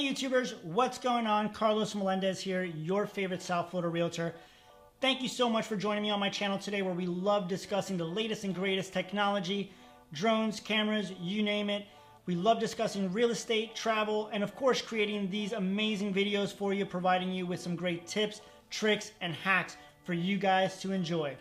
Hey YouTubers, what's going on? Carlos Melendez here, your favorite South Florida realtor. Thank you so much for joining me on my channel today, where we love discussing the latest and greatest technology, drones, cameras, you name it. We love discussing real estate, travel, and of course creating these amazing videos for you, providing you with some great tips, tricks, and hacks for you guys to enjoy.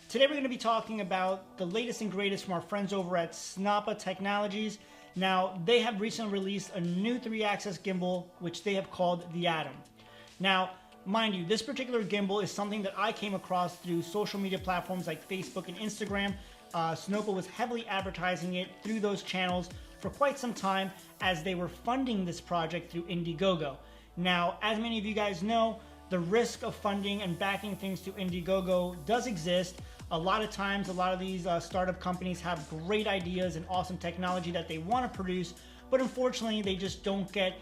Today we're going to be talking about the latest and greatest from our friends over at Snoppa Technologies. Now, they have recently released a new 3-axis gimbal, which they have called the Atom. Now, mind you, this particular gimbal is something that I came across through social media platforms like Facebook and Instagram. Snoppa was heavily advertising it through those channels for quite some time as they were funding this project through Indiegogo. Now, as many of you guys know, the risk of funding and backing things to Indiegogo does exist. A lot of times, a lot of these startup companies have great ideas and awesome technology that they want to produce, but unfortunately they just don't get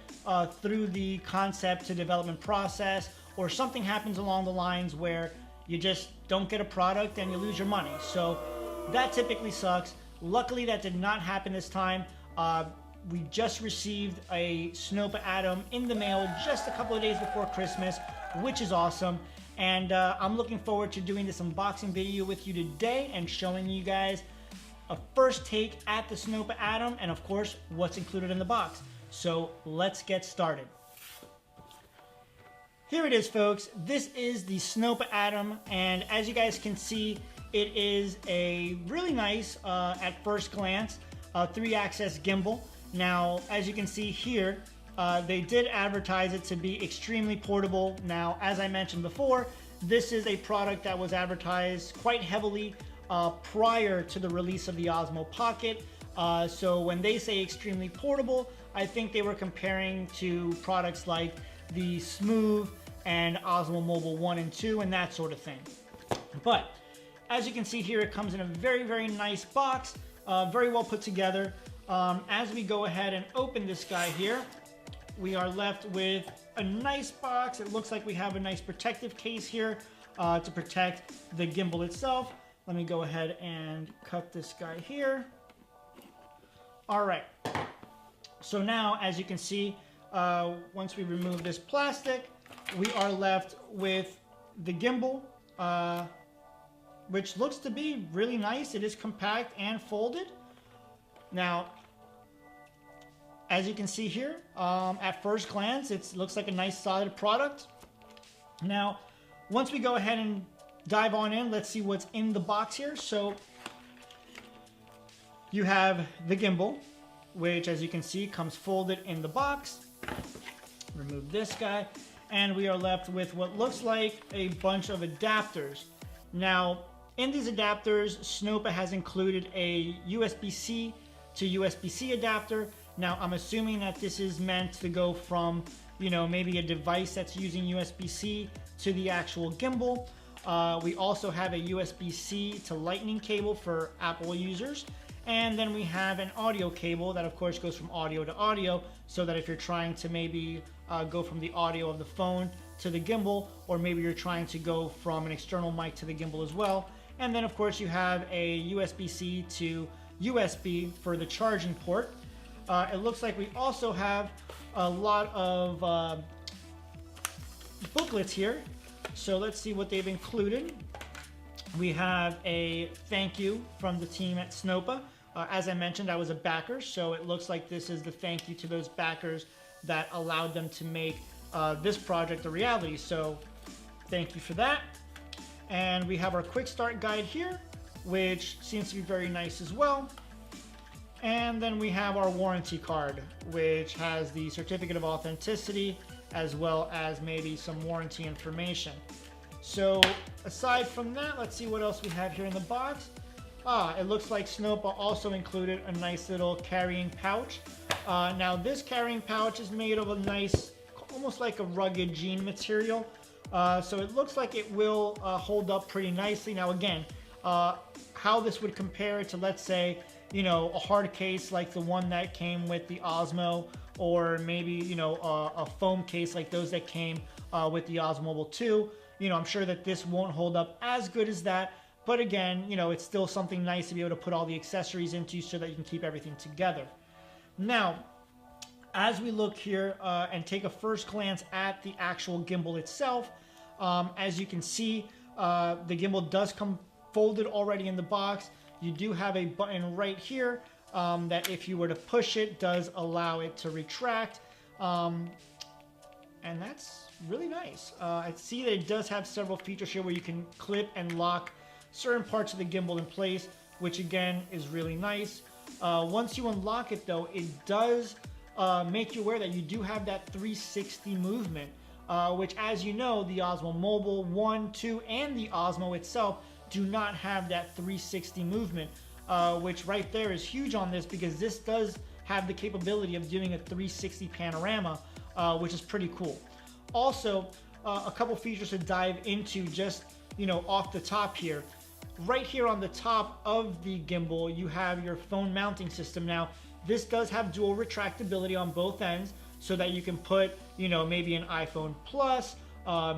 through the concept to development process, or something happens along the lines where you just don't get a product and you lose your money. So that typically sucks. Luckily that did not happen this time. We just received a Snoppa Atom in the mail just a couple of days before Christmas, which is awesome. And I'm looking forward to doing this unboxing video with you today and showing you guys a first take at the Snoppa Atom and of course what's included in the box. So let's get started. Here it is, folks. This is the Snoppa Atom, and as you guys can see, it is a really nice, at first glance, 3-axis gimbal. Now, as you can see here, they did advertise it to be extremely portable. Now, as I mentioned before, this is a product that was advertised quite heavily prior to the release of the Osmo Pocket. So when they say extremely portable, I think they were comparing to products like the Smooth and Osmo Mobile 1 and 2 and that sort of thing. But as you can see here, it comes in a very, very nice box, very well put together. As we go ahead and open this guy here, we are left with a nice box. It looks like we have a nice protective case here to protect the gimbal itself. Let me go ahead and cut this guy here. All right. So now, as you can see, once we remove this plastic, we are left with the gimbal, which looks to be really nice. It is compact and folded. Now, as you can see here, at first glance, it looks like a nice solid product. Now, once we go ahead and dive on in, let's see what's in the box here. So you have the gimbal, which as you can see comes folded in the box. Remove this guy, and we are left with what looks like a bunch of adapters. Now, in these adapters, Snoppa has included a USB-C to USB-C adapter. Now, I'm assuming that this is meant to go from, maybe a device that's using USB-C to the actual gimbal. We also have a USB-C to Lightning cable for Apple users. And then we have an audio cable that, of course, goes from audio to audio, so that if you're trying to maybe go from the audio of the phone to the gimbal, or maybe you're trying to go from an external mic to the gimbal as well. And then, of course, you have a USB-C to USB for the charging port. It looks like we also have a lot of booklets here. So let's see what they've included. We have a thank you from the team at Snoppa. As I mentioned, I was a backer, so it looks like this is the thank you to those backers that allowed them to make this project a reality. So thank you for that. And we have our quick start guide here, which seems to be very nice as well. And then we have our warranty card, which has the certificate of authenticity as well as maybe some warranty information. So aside from that, let's see what else we have here in the box. It looks like Snoppa also included a nice little carrying pouch. Now this carrying pouch is made of a nice, almost like a rugged jean material. So it looks like it will hold up pretty nicely. Now again, how this would compare to, let's say, a hard case like the one that came with the Osmo, or maybe, a foam case like those that came with the Osmo Mobile 2. I'm sure that this won't hold up as good as that, but again, it's still something nice to be able to put all the accessories into so that you can keep everything together. Now, As we look here and take a first glance at the actual gimbal itself, as you can see, the gimbal does come folded already in the box. You do have a button right here that if you were to push it, does allow it to retract. And that's really nice. I see that it does have several features here where you can clip and lock certain parts of the gimbal in place, which again is really nice. Once you unlock it though, it does make you aware that you do have that 360 movement, which, as you know, the Osmo Mobile 1, 2, and the Osmo itself do not have that 360 movement, which right there is huge on this, because this does have the capability of doing a 360 panorama, which is pretty cool. Also, a couple features to dive into just, off the top here. Right here on the top of the gimbal, you have your phone mounting system. Now, this does have dual retractability on both ends, so that you can put, maybe an iPhone Plus,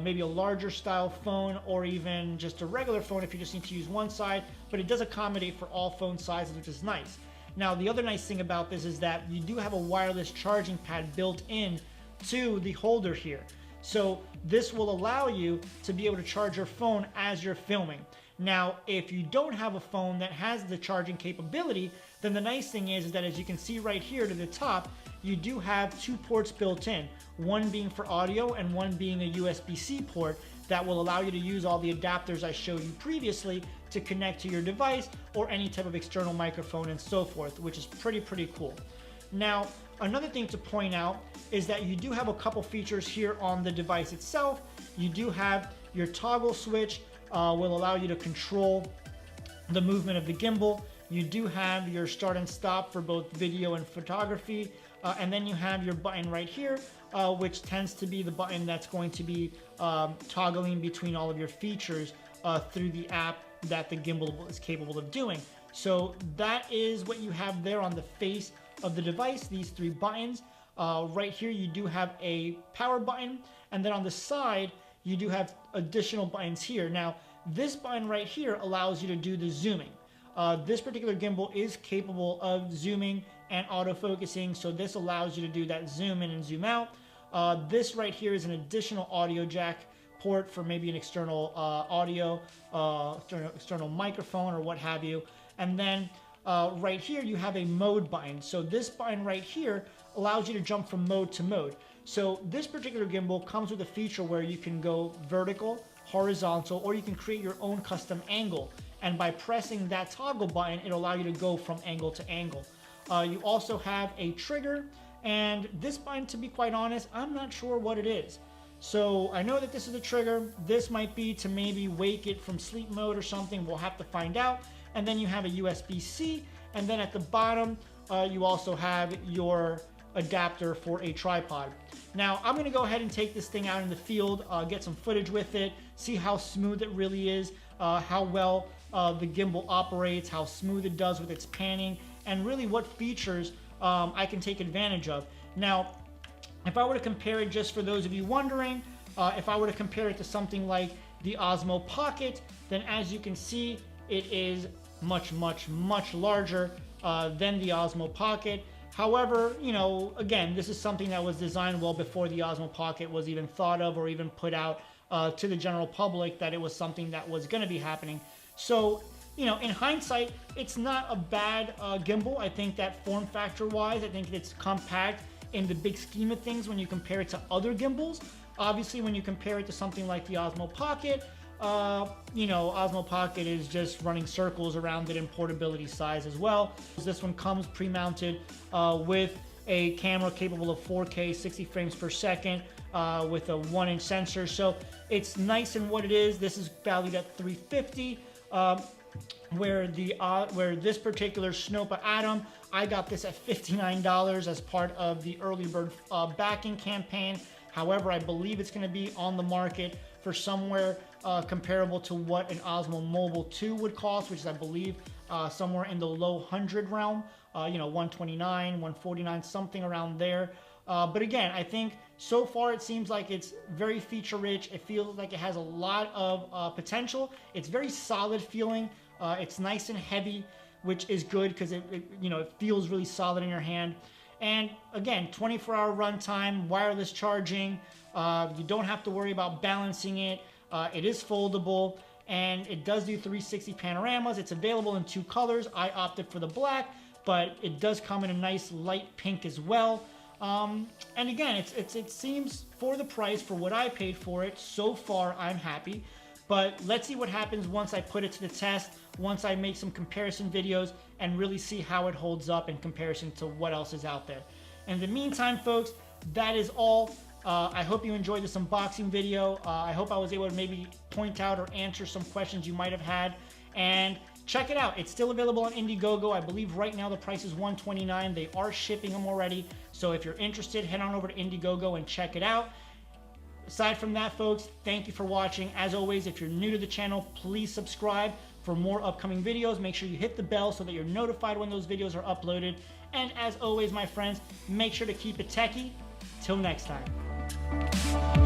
maybe a larger style phone, or even just a regular phone if you just need to use one side, but it does accommodate for all phone sizes, which is nice. Now, the other nice thing about this is that you do have a wireless charging pad built in to the holder here. So this will allow you to be able to charge your phone as you're filming. Now, if you don't have a phone that has the charging capability, then the nice thing is that, as you can see right here to the top, you do have two ports built in, one being for audio and one being a USB-C port that will allow you to use all the adapters I showed you previously to connect to your device or any type of external microphone and so forth, which is pretty cool. Now, another thing to point out is that you do have a couple features here on the device itself. You do have your toggle switch, will allow you to control the movement of the gimbal. You do have your start and stop for both video and photography, and then you have your button right here, which tends to be the button that's going to be toggling between all of your features through the app that the gimbal is capable of doing. So that is what you have there on the face of the device, these three buttons. Right here you do have a power button, and then on the side you do have additional buttons here. Now, this button right here allows you to do the zooming. This particular gimbal is capable of zooming and autofocusing, so this allows you to do that zoom in and zoom out. This right here is an additional audio jack port for maybe an external audio, external microphone or what have you. And then right here you have a mode button. So this button right here allows you to jump from mode to mode. So this particular gimbal comes with a feature where you can go vertical, horizontal, or you can create your own custom angle. And by pressing that toggle button, it'll allow you to go from angle to angle. You also have a trigger, and this button, to be quite honest, I'm not sure what it is. So I know that this is a trigger. This might be to maybe wake it from sleep mode or something. We'll have to find out. And then you have a USB-C, and then at the bottom, you also have your adapter for a tripod. Now, I'm gonna go ahead and take this thing out in the field, get some footage with it, see how smooth it really is, how well the gimbal operates, how smooth it does with its panning, and really what features I can take advantage of. Now, if I were to compare it, just for those of you wondering, if I were to compare it to something like the Osmo Pocket, then as you can see, it is much larger than the Osmo Pocket. However, again, this is something that was designed well before the Osmo Pocket was even thought of or even put out to the general public that it was something that was going to be happening. So, in hindsight, it's not a bad gimbal. I think that form factor wise, I think it's compact in the big scheme of things when you compare it to other gimbals. Obviously, when you compare it to something like the Osmo Pocket, Osmo Pocket is just running circles around it in portability size as well. This one comes pre-mounted with a camera capable of 4K 60 frames per second with a 1-inch sensor. So it's nice in what it is. This is valued at $350. Where this particular Snoppa ATOM, I got this at $59 as part of the early bird backing campaign. However, I believe it's going to be on the market for somewhere comparable to what an Osmo Mobile 2 would cost, which is, I believe, somewhere in the low 100 realm, 129, 149, something around there. But again, I think so far it seems like it's very feature rich. It feels like it has a lot of potential. It's very solid feeling. It's nice and heavy, which is good because it feels really solid in your hand. And again, 24-hour runtime, wireless charging. You don't have to worry about balancing it. It is foldable, and it does do 360 panoramas. It's available in 2 colors. I opted for the black, but it does come in a nice light pink as well. And again, it seems, for the price, for what I paid for it, so far I'm happy. But let's see what happens once I put it to the test, once I make some comparison videos and really see how it holds up in comparison to what else is out there. In the meantime, folks, that is all. I hope you enjoyed this unboxing video. I hope I was able to maybe point out or answer some questions you might have had. And check it out. It's still available on Indiegogo. I believe right now the price is $129. They are shipping them already. So if you're interested, head on over to Indiegogo and check it out. Aside from that, folks, thank you for watching. As always, if you're new to the channel, please subscribe for more upcoming videos. Make sure you hit the bell so that you're notified when those videos are uploaded. And as always, my friends, make sure to keep it techie. Till next time.